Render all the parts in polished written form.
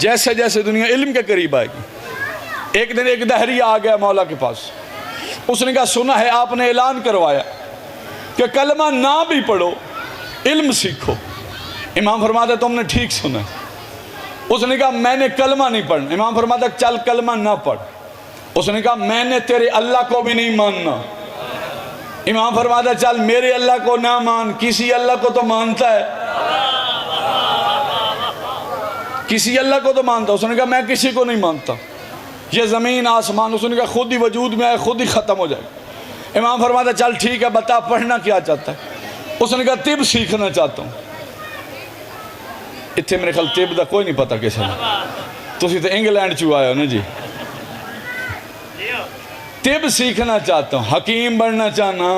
जैसे जैसे दुनिया इल्म के करीब आएगी। एक दिन एक दहरिया आ गया मौला के पास, उसने कहा सुना है आपने ऐलान करवाया कि कलमा ना भी पढ़ो इल्म सीखो। इमाम फरमाते तुमने ठीक सुना। उसने कहा मैंने कलमा नहीं पढ़ना। इमाम फरमाते चल कलमा ना पढ़। उसने कहा मैंने तेरे अल्लाह को भी नहीं मानना। इमाम फरमाते चल मेरे अल्लाह को ना मान, किसी अल्लाह को तो मानता है, किसी अल्लाह को तो मानता। उसने कहा मैं किसी को नहीं मानता, ये ज़मीन आसमान, उसने कहा खुद ही वजूद में आए खुद ही ख़त्म हो जाए। इमाम फरमाता चल ठीक है बता पढ़ना क्या चाहता है। उसने कहा तिब सीखना चाहता हूँ। इतने मेरे ख्याल तिब का कोई नहीं पता किसी ने, तुम तो इंग्लैंड चू आए हो ना जी। तिब सीखना चाहता हूँ, हकीम बनना चाहना,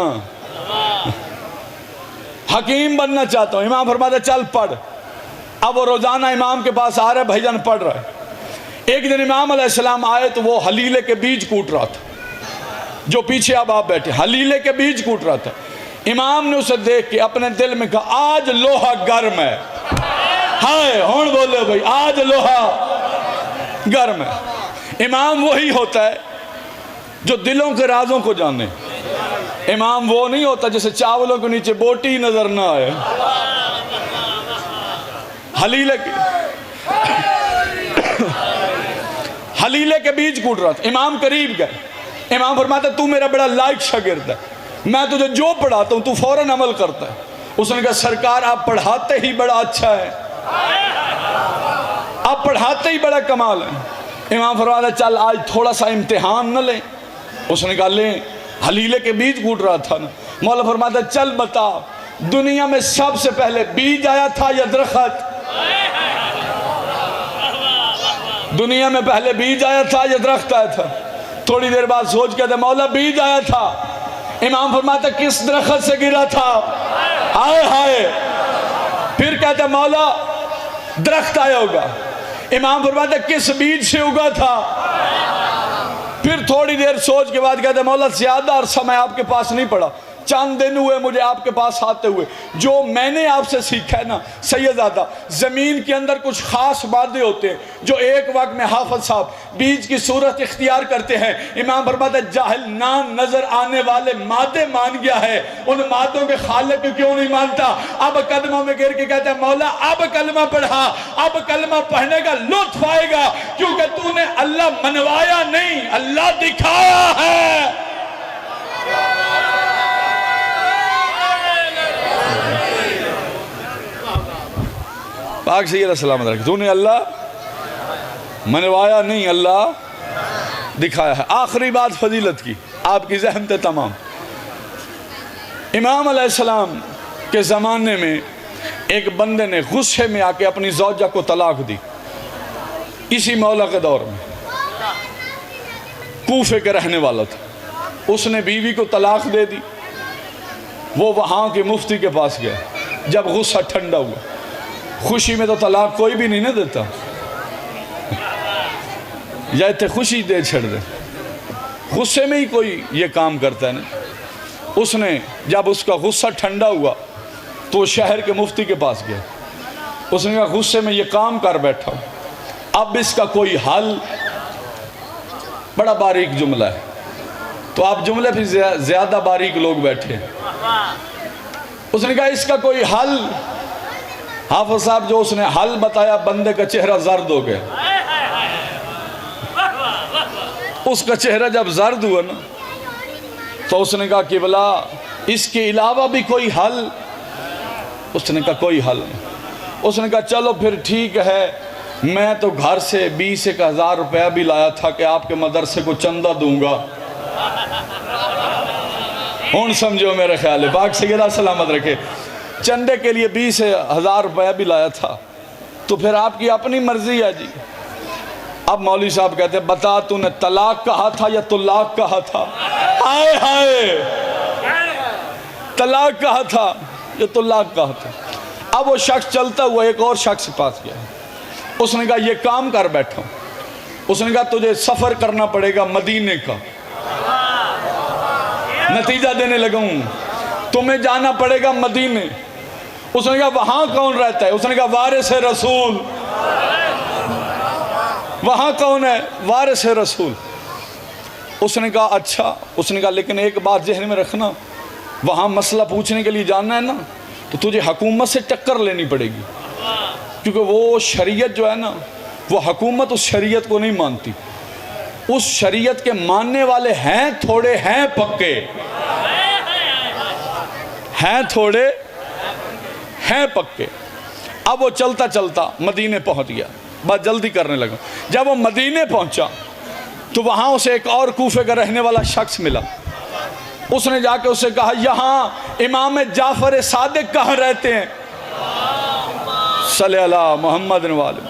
हकीम बनना चाहता हूँ। इमाम फरमाता चल पढ़। अब वो रोजाना इमाम के पास आ रहा है, भाईजान पढ़ रहा है। एक दिन इमाम अलैहिस्सलाम आए तो वो हलीले के बीज कूट रहा था, जो पीछे अब आप बैठे हलीले के बीज कूट रहा था। इमाम ने उसे देख के अपने दिल में कहा आज लोहा गर्म है। हाय हुण बोले भाई, आज लोहा गर्म है। इमाम वही होता है जो दिलों के राजों को जाने। इमाम वो नहीं होता जिसे चावलों के नीचे बोटी नजर ना आए। हलीले के बीज कूट रहा था। इमाम करीब गए। इमाम फरमाता तू मेरा बड़ा लायक शागिर्द है, मैं तुझे जो पढ़ाता हूँ तू फौरन अमल करता है। उसने कहा सरकार आप पढ़ाते ही बड़ा अच्छा है, आप पढ़ाते ही बड़ा कमाल है। इमाम फरमाता चल आज थोड़ा सा इम्तिहान न ले। उसने कहा ले, हलीले के बीज कूट रहा था ना। मौला फरमाता चल बता दुनिया में सबसे पहले बीज आया था या दरख्त? दुनिया में पहले बीज आया था या दरख्त आया था? थोड़ी देर बाद सोच के मौला बीज आया था। इमाम फरमाता किस दरख्त से गिरा था? हाय हाय। फिर कहते मौला दरख्त आया होगा। इमाम फरमाता किस बीज से उगा था? फिर थोड़ी देर सोच के बाद कहते मौला ज्यादा अरसा मैं आपके पास नहीं पड़ा, चंद दिन हुए मुझे आपके पास आते हुए। जो मैंने आपसे सीखा है ना सैयदादा, जमीन के अंदर कुछ खास मादे होते हैं जो एक वक्त में हाफिज साहब बीज की सूरत इख्तियार करते हैं। इमाम फरमाता जाहिल ना नजर आने वाले मादे मान गया है, उन मादों के खालिक को क्यों नहीं मानता? अब कदमों में गिर के कहता है मौला अब कलमा पढ़ा, अब कलमा पढ़ने का लुत्फ आएगा, क्योंकि तूने अल्लाह मनवाया नहीं अल्लाह दिखाया है। पाक सैयद सलामत रखे, तूने अल्लाह मनवाया नहीं अल्लाह दिखाया है। आखिरी बात फजीलत की, आपकी ज़हमत तमाम। इमाम अलैहिस्सलाम के ज़माने में एक बंदे ने गुस्से में आके अपनी ज़ौजा को तलाक दी। इसी मौला के दौर में कूफे के रहने वाला था, उसने बीवी को तलाक दे दी। वो वहाँ के मुफ्ती के पास गया। जब गुस्सा ठंडा हुआ, खुशी में तो तलाक कोई भी नहीं ना देता, या इतने खुशी दे छड़ दे, गुस्से में ही कोई ये काम करता है ना। उसने जब उसका गुस्सा ठंडा हुआ तो शहर के मुफ्ती के पास गया। उसने कहा गुस्से में ये काम कर बैठा हूँ, अब इसका कोई हल? बड़ा बारीक जुमला है, तो आप जुमले भी ज्यादा बारीक लोग बैठे हैं। उसने कहा इसका कोई हल? हाफिज साहब जो उसने हल बताया, बंदे का चेहरा जर्द हो गया। उसका चेहरा जब जर्द हुआ ना तो उसने कहा कि भला इसके अलावा भी कोई हल? उसने कहा कोई हल नहीं। उसने कहा चलो फिर ठीक है, मैं तो घर से 20,000 रुपया भी लाया था कि आपके मदरसे को चंदा दूंगा। हूँ समझो मेरे ख्याल है, पाक सैयदा सलामत रखे, चंदे के लिए 20,000 रुपया भी लाया था, तो फिर आपकी अपनी मर्जी है जी। अब मौलवी साहब कहते हैं बता तूने तलाक कहा था या तुलाक कहा था? हाय हाय, तलाक कहा था या तुलाक कहा था। अब वो शख्स चलता हुआ एक और शख्स के पास गया। उसने कहा ये काम कर बैठा हूँ। उसने कहा तुझे सफर करना पड़ेगा मदीने का, नतीजा देने लगा हूँ, तुम्हें जाना पड़ेगा मदीने। उसने कहा वहां कौन रहता है? उसने कहा वारिस रसूल। वहाँ कौन है? वारिस है रसूल। उसने कहा अच्छा। उसने कहा लेकिन एक बात जहन में रखना, वहाँ मसला पूछने के लिए जाना है ना तो तुझे हुकूमत से टक्कर लेनी पड़ेगी, क्योंकि वो शरीयत जो है ना, वो हुकूमत उस शरीयत को नहीं मानती। उस शरीयत के मानने वाले हैं थोड़े, हैं पक्के, हैं थोड़े, हैं पक्के। अब वो चलता चलता मदीने पहुंच गया, बस जल्दी करने लगा। जब वो मदीने पहुंचा तो वहां उसे एक और कूफे का रहने वाला शख्स मिला। उसने जाके उसे कहा, यहाँ इमाम जाफर सादिक कहाँ रहते हैं? सल्लल्लाहु अला मोहम्मद वाले।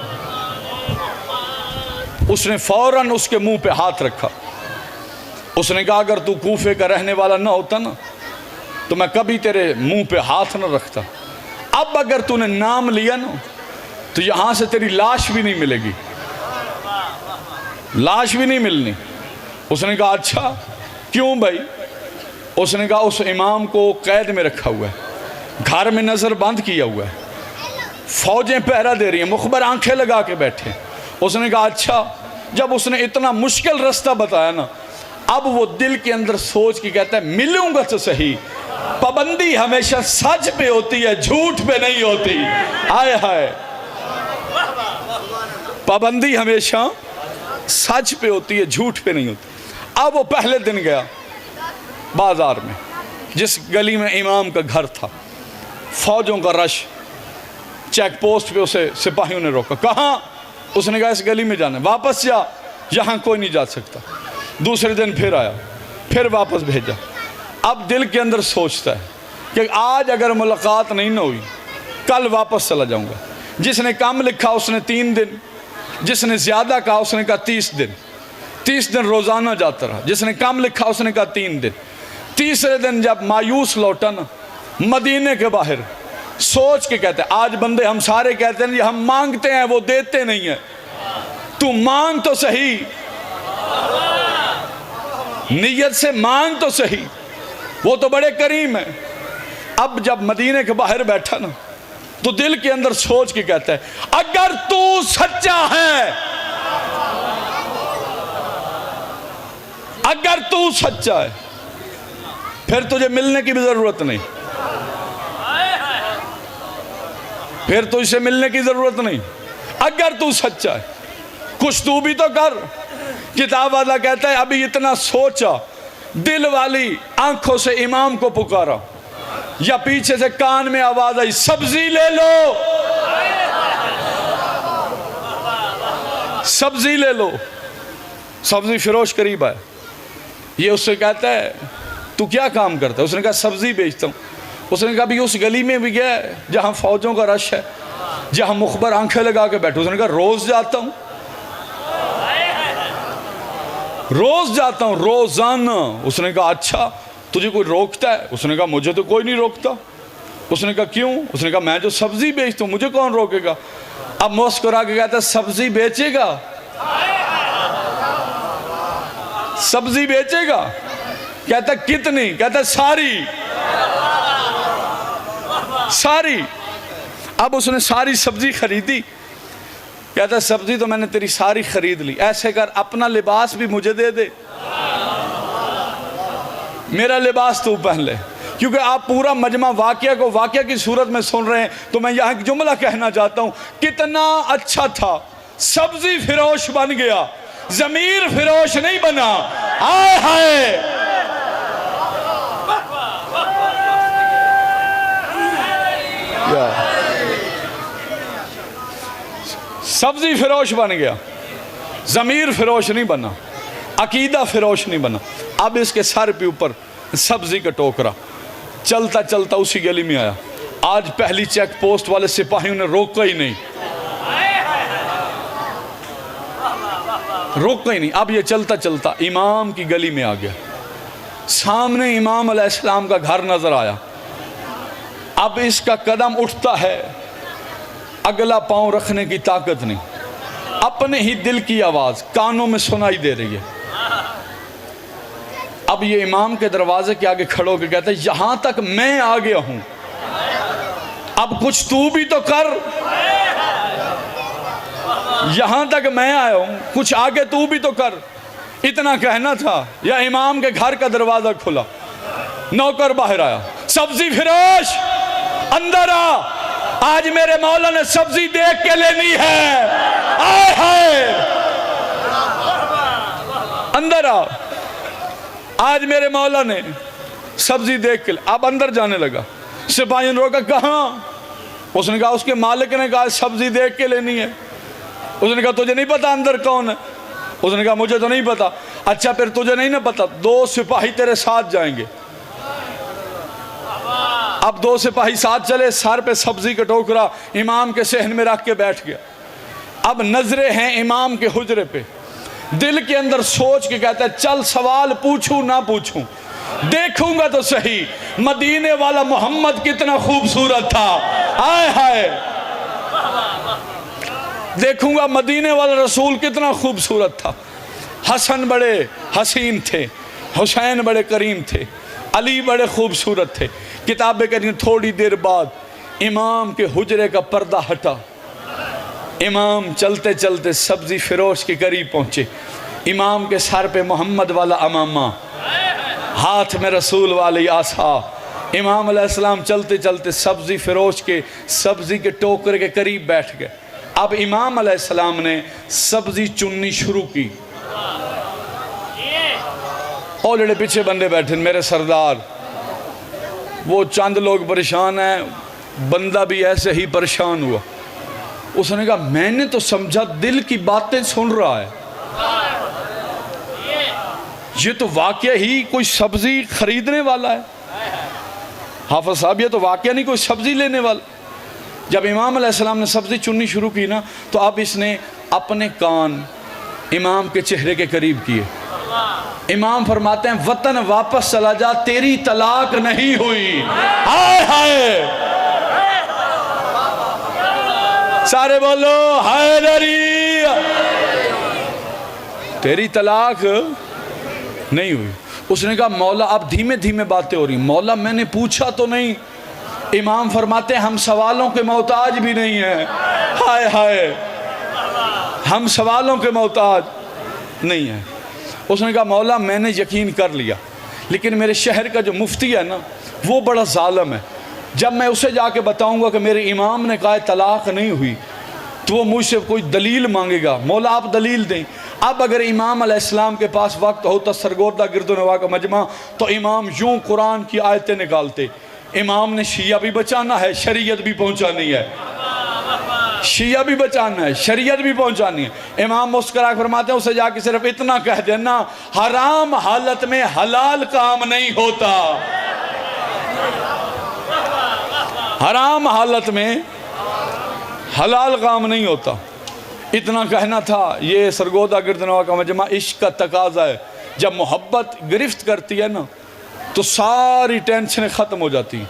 उसने फौरन उसके मुंह पे हाथ रखा। उसने कहा अगर तू कूफे का रहने वाला ना होता ना तो मैं कभी तेरे मुंह पे हाथ ना रखता। अब अगर तूने नाम लिया ना तो यहां से तेरी लाश भी नहीं मिलेगी, लाश भी नहीं मिलनी। उसने कहा अच्छा क्यों भाई? उसने कहा उस इमाम को कैद में रखा हुआ है, घर में नजर बंद किया हुआ है, फौजें पहरा दे रही हैं, मुखबर आंखें लगा के बैठे। उसने कहा अच्छा। जब उसने इतना मुश्किल रास्ता बताया ना, अब वो दिल के अंदर सोच के कहता है मिलूंगा तो सही, पाबंदी हमेशा सच पे होती है, झूठ पे नहीं होती। हाय हाय, पाबंदी हमेशा सच पे होती है, झूठ पे नहीं होती। अब वो पहले दिन गया बाजार में, जिस गली में इमाम का घर था, फौजों का रश, चेक पोस्ट पे उसे सिपाहियों ने रोका। कहाँ? उसने कहा इस गली में जाना है, वापस जा, यहाँ कोई नहीं जा सकता। दूसरे दिन फिर आया, फिर वापस भेजा। अब दिल के अंदर सोचता है कि आज अगर मुलाकात नहीं ना हुई, कल वापस चला जाऊंगा। जिसने कम लिखा उसने 3 दिन, जिसने ज़्यादा कहा उसने कहा 30 दिन। 30 दिन रोज़ाना जाता रहा। जिसने कम लिखा उसने कहा 3 दिन। तीसरे दिन जब मायूस लौटा ना, मदीने के बाहर सोच के कहते हैं, आज बंदे हम सारे कहते हैं हम मांगते हैं वो देते नहीं है, तू मांग तो सही, नियत से मांग तो सही, वो तो बड़े करीम है। अब जब मदीने के बाहर बैठा ना तो दिल के अंदर सोच के कहता है अगर तू सच्चा है, अगर तू सच्चा है फिर तुझे मिलने की भी जरूरत नहीं, फिर तो इसे मिलने की जरूरत नहीं। अगर तू सच्चा है कुछ तू भी तो कर। किताब वाला कहता है अभी इतना सोचा, दिल वाली आंखों से इमाम को पुकारा, या पीछे से कान में आवाज आई सब्जी ले लो, सब्जी ले लो। सब्जी फिरोश करीब है, ये उससे कहता है तू क्या काम करता है? उसने कहा सब्जी बेचता हूँ। उसने कहा भी उस गली में भी गया जहाँ फौजों का रश है, जहाँ मुखबर आंखें लगा के बैठे? उसने कहा रोज जाता हूँ, रोज जाता हूँ, रोजाना। उसने कहा अच्छा तुझे कोई रोकता है? उसने कहा मुझे तो कोई नहीं रोकता। उसने कहा क्यों? उसने कहा मैं जो सब्जी बेचता हूँ मुझे कौन रोकेगा। अब मुस्कुरा के कहता सब्जी बेचेगा, सब्जी बेचेगा? कहता कितनी? कहता सारी, सारी। अब उसने सारी सब्जी खरीदी। कहता सब्जी तो मैंने तेरी सारी खरीद ली, ऐसे कर अपना लिबास भी मुझे दे दे, मेरा लिबास तू पहन ले। क्योंकि आप पूरा मजमा वाकया को वाकया की सूरत में सुन रहे हैं, तो मैं यहाँ एक जुमला कहना चाहता हूँ, कितना अच्छा था, सब्जी फिरोश बन गया, जमीर फिरोश नहीं बना। आए हाय, सब्जी फिरोश बन गया, जमीर फिरोश नहीं बना, अकीदा फिरोश नहीं बना। अब इसके सर पे ऊपर सब्जी का टोकरा। चलता चलता उसी गली में आया। आज पहली चेक पोस्ट वाले सिपाहियों ने रोका ही नहीं, रोका ही नहीं। अब ये चलता चलता इमाम की गली में आ गया। सामने इमाम अलैहिस्सलाम का घर नजर आया। अब इसका कदम उठता है, अगला पांव रखने की ताकत नहीं। अपने ही दिल की आवाज कानों में सुनाई दे रही है। अब ये इमाम के दरवाजे के आगे खड़ो के कहते हैं यहां तक मैं आ गया हूं, अब कुछ तू भी तो कर। यहाँ तक मैं आया हूँ, कुछ आगे तू भी तो कर। इतना कहना था या इमाम के घर का दरवाज़ा खुला, नौकर बाहर आया, सब्जी फिरोश अंदर आ, आज मेरे मौला ने सब्जी देख के लेनी है। आए हाय, अंदर आ, आज मेरे मौला ने सब्जी देख के। अब अंदर जाने लगा, सिपाही ने रोका, कहाँ? उसने कहा उसके मालिक ने कहा सब्जी देख के लेनी है। उसने कहा तुझे नहीं पता अंदर कौन है? उसने कहा मुझे तो नहीं पता। अच्छा फिर तुझे नहीं ना पता, 2 सिपाही तेरे साथ जाएंगे। अब 2 सिपाही साथ चले, सर पे सब्जी का टोकरा इमाम के सहन में रख के बैठ गया। अब नजरें हैं इमाम के हुजरे पे, दिल के अंदर सोच के कहता है चल सवाल पूछूं ना पूछूं, देखूंगा तो सही मदीने वाला मोहम्मद कितना खूबसूरत था। आए हाय, देखूंगा मदीने वाला रसूल कितना खूबसूरत था। हसन बड़े हसीन थे, हुसैन बड़े करीम थे, अली बड़े खूबसूरत थे। किताबें करीं थोड़ी देर बाद इमाम के हुजरे का पर्दा हटा, इमाम चलते चलते सब्जी फिरोश के करीब पहुंचे। इमाम के सर पे मोहम्मद वाला अमामा, हाथ में रसूल वाली आसा। इमाम अलैहिस्सलाम चलते चलते सब्जी फिरोश के सब्जी के टोकरे के करीब बैठ गए। अब इमाम अलैहिस्सलाम ने सब्जी चुननी शुरू की। और लड़े पीछे बंदे बैठे, मेरे सरदार, वो चंद लोग परेशान हैं, बंदा भी ऐसे ही परेशान हुआ। उसने कहा मैंने तो समझा दिल की बातें सुन रहा है, ये तो वाकया ही कोई सब्जी खरीदने वाला है। हाफिज साहब ये तो वाकया नहीं कोई सब्जी लेने वाला। जब इमाम अलैहिस्सलाम ने सब्जी चुननी शुरू की ना, तो अब इसने अपने कान इमाम के चेहरे के करीब किए। इमाम फरमाते हैं वतन वापस चला जा, तेरी तलाक नहीं हुई। हाय हाय, सारे बोलो हैदरी, तेरी तलाक नहीं हुई। उसने कहा मौला अब धीमे धीमे बातें हो रही। मौला मैंने पूछा तो नहीं। इमाम फरमाते हैं हम सवालों के मोहताज भी नहीं हैं। हाय हाय, हम सवालों के मोहताज नहीं हैं। उसने कहा मौला मैंने यकीन कर लिया, लेकिन मेरे शहर का जो मुफ्ती है ना वो बड़ा जालिम है। जब मैं उसे जाके बताऊंगा कि मेरे इमाम ने कहा तलाक नहीं हुई, तो वो मुझसे कोई दलील मांगेगा। मौला आप दलील दें। अब अगर इमाम अलैहिस्सलाम के पास वक्त होता सरगोदा गिरदोनवा का मजमा, तो इमाम यूं कुरान की आयतें निकालते। इमाम ने शिया भी बचाना है, शरीयत भी पहुंचानी है। शिया भी बचाना है, शरीयत भी पहुंचानी है। इमाम मुस्कुरा फरमाते हैं उसे जाके सिर्फ इतना कह देना, हराम हालत में हलाल काम नहीं होता। हराम हालत में हलाल काम नहीं होता। इतना कहना था। ये सरगोदा गिरदनवा का मजमा इश्क का तकाजा है। जब मोहब्बत गिरफ्त करती है ना, तो सारी टेंशनें ख़त्म हो जाती हैं,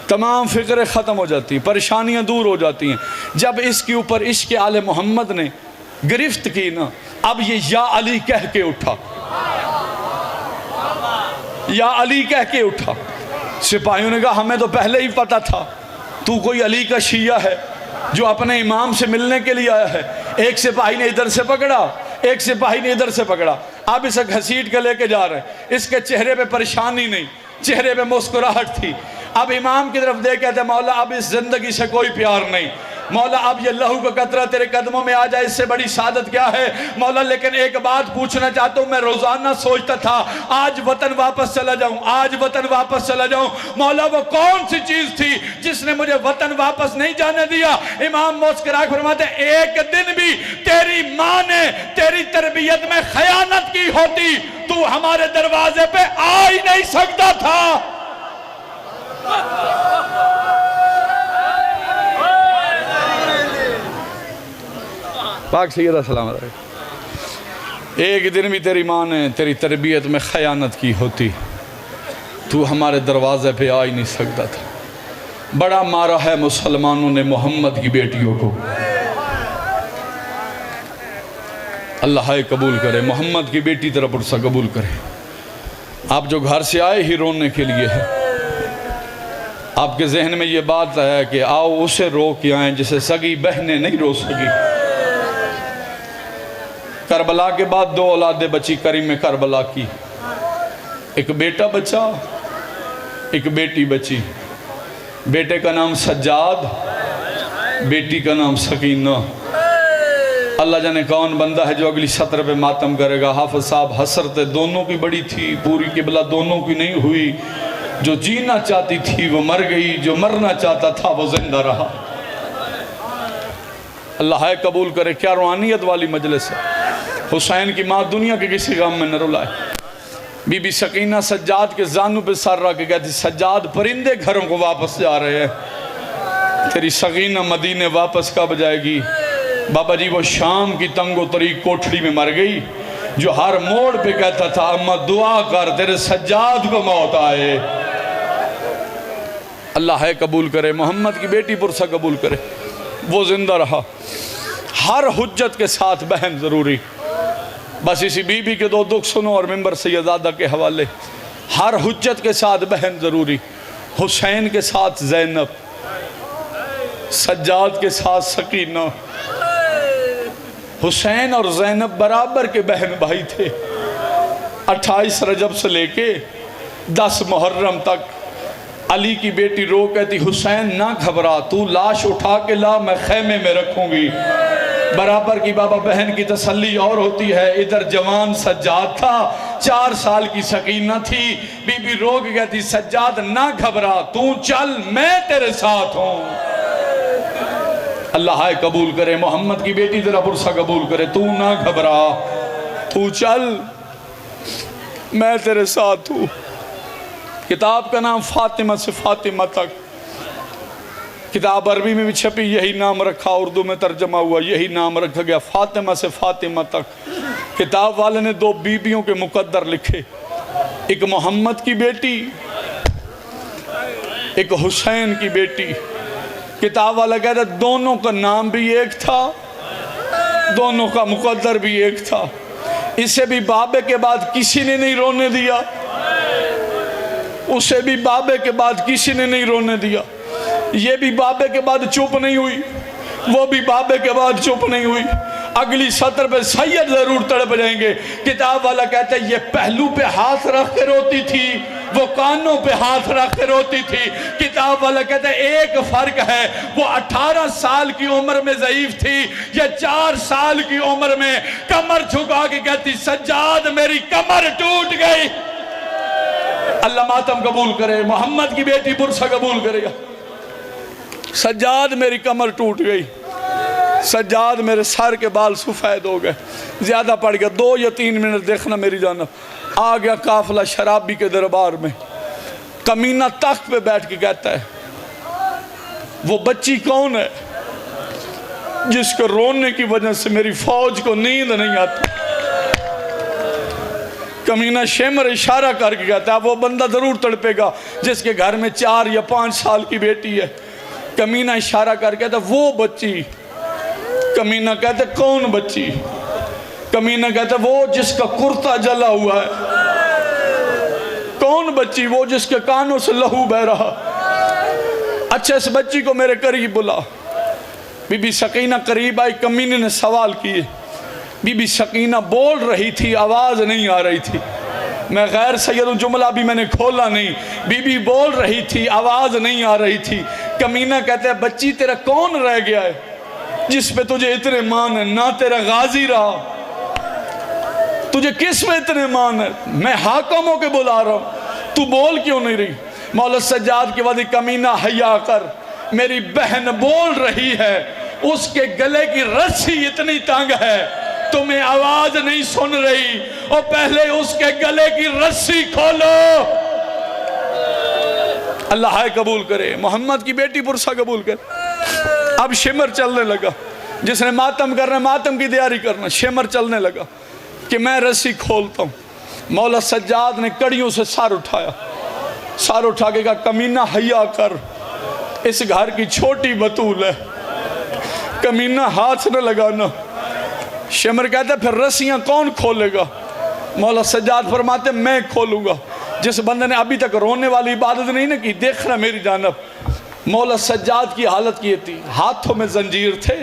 तमाम फ़िक्रें ख़त्म हो जाती हैं, परेशानियां दूर हो जाती हैं। जब इसके ऊपर इश्क आले मोहम्मद ने गिरफ्त की ना, अब ये या अली कह के उठा, या अली कह के उठा। सिपाहियों ने कहा हमें तो पहले ही पता था तू कोई अली का शिया है जो अपने इमाम से मिलने के लिए आया है। एक सिपाही ने इधर से पकड़ा, एक सिपाही ने इधर से पकड़ा। अब इसे घसीट के लेके जा रहे हैं। इसके चेहरे पे परेशानी नहीं, चेहरे पे मुस्कुराहट थी। अब इमाम की तरफ देख कहते मौला अब इस जिंदगी से कोई प्यार नहीं। मौला अब ये लहू का कतरा तेरे कदमों में आ जाए, इससे बड़ी सादत क्या है मौला। लेकिन एक बात पूछना चाहता हूँ, मैं रोजाना सोचता था आज वतन वापस चला जाऊं, आज वतन वापस चला जाऊं। मौला वो कौन सी चीज थी जिसने मुझे वतन वापस नहीं जाने दिया? इमाम मुस्कुरा फरमाते एक दिन भी तेरी माँ ने तेरी तरबियत में खयानत की होती, तू हमारे दरवाजे पे आ ही नहीं सकता था। पाक सैयदा सलाम अलैहि। एक दिन भी तेरी माँ ने तेरी तरबियत में खयानत की होती, तू हमारे दरवाजे पे आ ही नहीं सकता था। बड़ा मारा है मुसलमानों ने मोहम्मद की बेटियों को। अल्लाह कबूल करे, मोहम्मद की बेटी तरफ पुरसा कबूल करे। आप जो घर से आए ही रोने के लिए है, आपके जहन में ये बात है कि आओ उसे रो के आए जिसे सगी बहनें नहीं रो सकी। करबला के बाद 2 औलादे बची करीम करबला की, एक बेटा बचा, एक बेटी बची। बेटे का नाम सज्जाद, बेटी का नाम सकीना। अल्लाह जाने कौन बंदा है जो अगली सत्र पे मातम करेगा। हाफिज साहब हसरत दोनों की बड़ी थी, पूरी किबला दोनों की नहीं हुई। जो जीना चाहती थी वो मर गई, जो मरना चाहता था वो जिंदा रहा। अल्लाह है कबूल करे। क्या रूहानियत वाली मजलिस है। हुसैन की माँ दुनिया के किसी गम में न रुलाए। बीबी सकीना सज्जाद के जानू पे सर रख के कहती, सज्जाद परिंदे घरों को वापस जा रहे हैं, तेरी सकीना मदीने वापस कब जाएगी। बाबा जी वो शाम की तंगो तरीक कोठड़ी में मर गई, जो हर मोड़ पे कहता था अम्मा दुआ कर तेरे सज्जाद को मौत आए। अल्लाह है कबूल करे। मोहम्मद की बेटी पुरसा कबूल करे, वो जिंदा रहा। हर हुज्जत के साथ बहन ज़रूरी। बस इसी बीबी के 2 दुख सुनो और मिंबर सैयदादा के हवाले। हर हुज्जत के साथ बहन ज़रूरी। हुसैन के साथ ज़ैनब, सज्जाद के साथ सकीना। हुसैन और ज़ैनब बराबर के बहन भाई थे। 28 रजब से लेके 10 मुहर्रम तक अली की बेटी रो कहती, हुसैन ना घबरा, तू लाश उठा के ला, मैं खैमे में रखूंगी। बराबर की बाबा बहन की तसल्ली और होती है। इधर जवान सज्जाद था, 4 साल की सकीना थी। बीबी रो के कहती, सज्जाद ना घबरा, तू चल, मैं तेरे साथ हूं। अल्लाह है कबूल करे। मोहम्मद की बेटी तेरा पुरसा कबूल करे। तू ना घबरा, तू चल, मैं तेरे साथ हूं। किताब का नाम फातिमा से फातिमा तक। किताब अरबी में भी छपी, यही नाम रखा, उर्दू में तर्जमा हुआ, यही नाम रखा गया, फातिमा से फातिमा तक। किताब वाले ने 2 बीबियों के मुकद्दर लिखे, एक मोहम्मद की बेटी, एक हुसैन की बेटी। किताब वाला कहता दोनों का नाम भी एक था, दोनों का मुकद्दर भी एक था। इसे भी बाबे के बाद किसी ने नहीं रोने दिया, उसे भी बाबे के बाद किसी ने नहीं रोने दिया। ये भी बाबे के बाद चुप नहीं हुई, वो भी बाबे के बाद चुप नहीं हुई। अगली सत्र पे सैयद जरूर तड़प जाएंगे। किताब वाला कहता है ये पहलू पे हाथ रख के रोती थी, वो कानों पे हाथ रख के रोती थी। किताब वाला कहता है एक फर्क है, वो 18 साल की उम्र में ज़ईफ थी, ये 4 साल की उम्र में कमर झुका के कहती सज्जाद मेरी कमर टूट गई। अल्लाह मातम कबूल करे। मोहम्मद की बेटी पुरसा कबूल करेगा। सज्जाद मेरी कमर टूट गई, सज्जाद मेरे सर के बाल सफ़ेद हो गए। ज़्यादा पड़ गया, 2 या 3 मिनट देखना मेरी जानब। आ गया काफिला शराबी के दरबार में। कमीना तख्त पे बैठ के कहता है वो बच्ची कौन है जिसको रोने की वजह से मेरी फौज को नींद नहीं आती। कमीना शेमर इशारा करके कहता है वो बंदा जरूर तड़पेगा जिसके घर में 4 या 5 साल की बेटी है। कमीना इशारा करके कहता वो बच्ची। कमीना कहते कौन बच्ची? कमीना कहता वो जिसका कुर्ता जला हुआ है। कौन बच्ची? वो जिसके कानों से लहू बह रहा। अच्छा इस बच्ची को मेरे करीब बुला। बीबी सकीना करीब आई। कमीने ने सवाल किए। बीबी सकीना बोल रही थी, आवाज नहीं आ रही थी। मैं गैर सैयद जुमला भी मैंने खोला नहीं। बीबी बोल रही थी, आवाज नहीं आ रही थी। कमीना कहते हैं बच्ची तेरा कौन रह गया है जिस पे तुझे इतने मान है? ना तेरा गाजी रहा, तुझे किस में इतने मान है? मैं हाकमों के बुला रहा हूं, तू बोल क्यों नहीं रही? मौला सज्जाद के वादी कमीना हया कर, मेरी बहन बोल रही है, उसके गले की रस्सी इतनी तंग है तुम्हें आवाज नहीं सुन रही, और पहले उसके गले की रस्सी खोलो। अल्लाह है कबूल करे। मोहम्मद की बेटी पुरसा कबूल करे। अब शिमर चलने लगा। जिसने मातम करना, मातम की तैयारी करना, शिमर चलने लगा कि मैं रस्सी खोलता हूँ। मौला सज्जाद ने कड़ियों से सर उठाया। सर उठा के कहा कमीना हया कर, इस घर की छोटी बतूल है, कमीना हाथ न लगाना। शिमर कहते फिर रस्सियाँ कौन खोलेगा? मौला सज्जाद फरमाते मैं खोलूँगा। जिस बंदे ने अभी तक रोने वाली इबादत नहीं ना की, देख रहा मेरी जानब। मौला सज्जाद की हालत की थी, हाथों में जंजीर थे,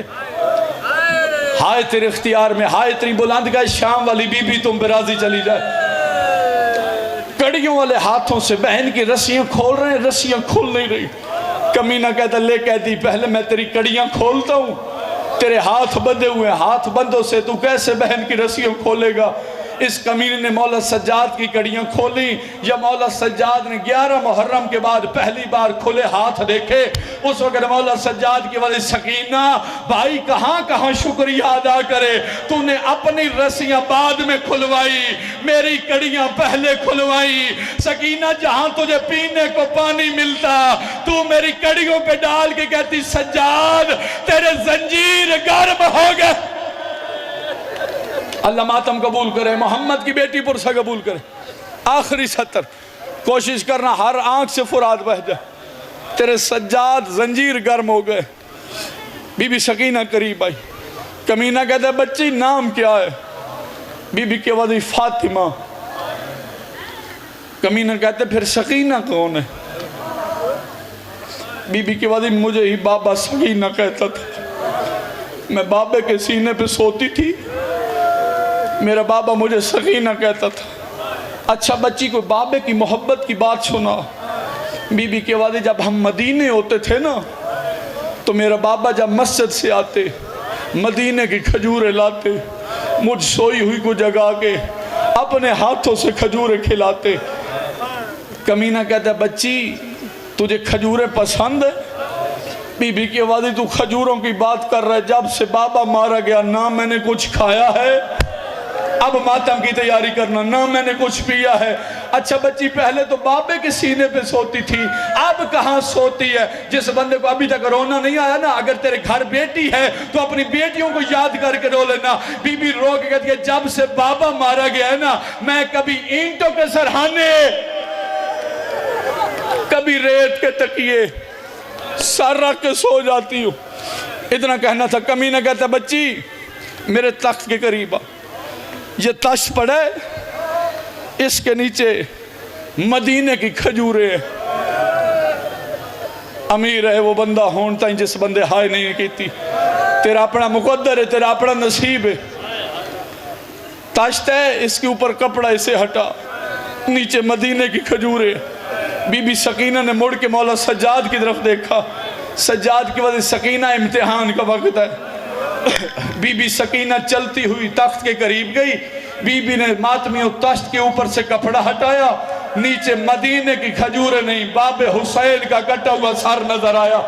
हाय तेरे इख्तियार में, हाय तेरी बुलंद का शाम वाली बीबी तुम पे राजी चली जाए। कड़ियों वाले हाथों से बहन की रस्सियां खोल रहे हैं, रस्सियां खुल नहीं रही। कमीना कहता ले, कहती पहले मैं तेरी कड़ियां खोलता हूं, तेरे हाथ बंधे हुए, हाथ बंधों से तू कैसे बहन की रस्सियां खोलेगा। इस कमीने ने मौला सज्जाद की कड़ियां खोली। या मौला सज्जाद ने 11 मुहर्रम के बाद पहली बार खुले हाथ देखे, उस वक्त मौला सज्जाद की वाली सकीना भाई कहां कहां शुक्रिया अदा करे, तूने अपनी रस्सियां बाद में खुलवाई, मेरी कड़ियां पहले खुलवाई। सकीना जहां तुझे पीने को पानी मिलता तू मेरी कड़ियों पे डाल के कहती सज्जाद तेरे जंजीर गर्म हो गए। अल्लाह मातम कबूल करे, मोहम्मद की बेटी पुरसा कबूल करे। आखिरी 70 कोशिश करना हर आंख से फुराद बह जाए। तेरे सज्जाद जंजीर गर्म हो गए। बीबी सकीना करीब आई। कमीना कहता है बच्ची नाम क्या है? बीबी के वादी फातिमा। कमीना कहते फिर सकीना कौन है? बीबी के वादी मुझे ही बाबा सकीना कहता था, मैं बाबे के सीने पे सोती थी, मेरा बाबा मुझे सकीना कहता था। अच्छा बच्ची को बाबे की मोहब्बत की बात सुना। बीबी के वादे जब हम मदीने होते थे ना तो मेरा बाबा जब मस्जिद से आते मदीने की खजूरें लाते, मुझ सोई हुई को जगा के अपने हाथों से खजूरें खिलाते। कमीना कहता है बच्ची तुझे खजूरें पसंद है? बीबी के वादे तू खजूरों की बात कर रहा है, जब से बाबा मारा गया ना मैंने कुछ खाया है, अब मातम की तैयारी करना, ना मैंने कुछ पिया है। अच्छा बच्ची पहले तो बाबे के सीने पे सोती थी, अब कहाँ सोती है? जिस बंदे को अभी तक रोना नहीं आया ना, अगर तेरे घर बेटी है तो अपनी बेटियों को याद करके रो लेना। बीबी रो के कहती है जब से बाबा मारा गया है ना, मैं कभी ईंटों के सरहाने, कभी रेत के तकिए सर रख के सो जाती हूँ। इतना कहना था। कमीना कहता बच्ची मेरे तख्त के करीब आ, ये तश पड़े, इसके नीचे मदीने की खजूरें है। अमीर है वो बंदा होन ताई जिस बंदे हाय नहीं की, तेरा अपना मुकद्दर है, तेरा अपना नसीब है। तश्त है, इसके ऊपर कपड़ा इसे हटा, नीचे मदीने की खजूरें। बीबी सकीना ने मुड़ के मौला सज्जाद की तरफ देखा। सज्जाद की वजह सकीना इम्तिहान का वक्त है। बीबी सकीना चलती हुई तख्त के करीब गई। बीबी ने मातमियों तख्त के ऊपर से कपड़ा हटाया, नीचे मदीने की खजूरें नहीं बाबे हुसैन का कटा हुआ सर नजर आया।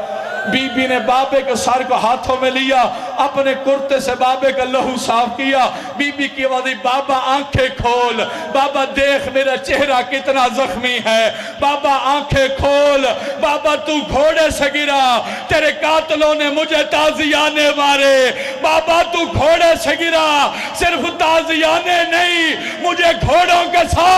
बीबी ने बाबे के सर को हाथों में लिया, अपने कुर्ते से बाबे का लहू साफ किया। बीबी की आवाज़ बाबा आंखें खोल, बाबा देख मेरा चेहरा कितना जख्मी है, बाबा आंखें खोल, बाबा तू घोड़े से गिरा, तेरे कातलों ने मुझे ताजियाने मारे, बाबा तू घोड़े से गिरा, सिर्फ ताजियाने नहीं मुझे घोड़ों के साथ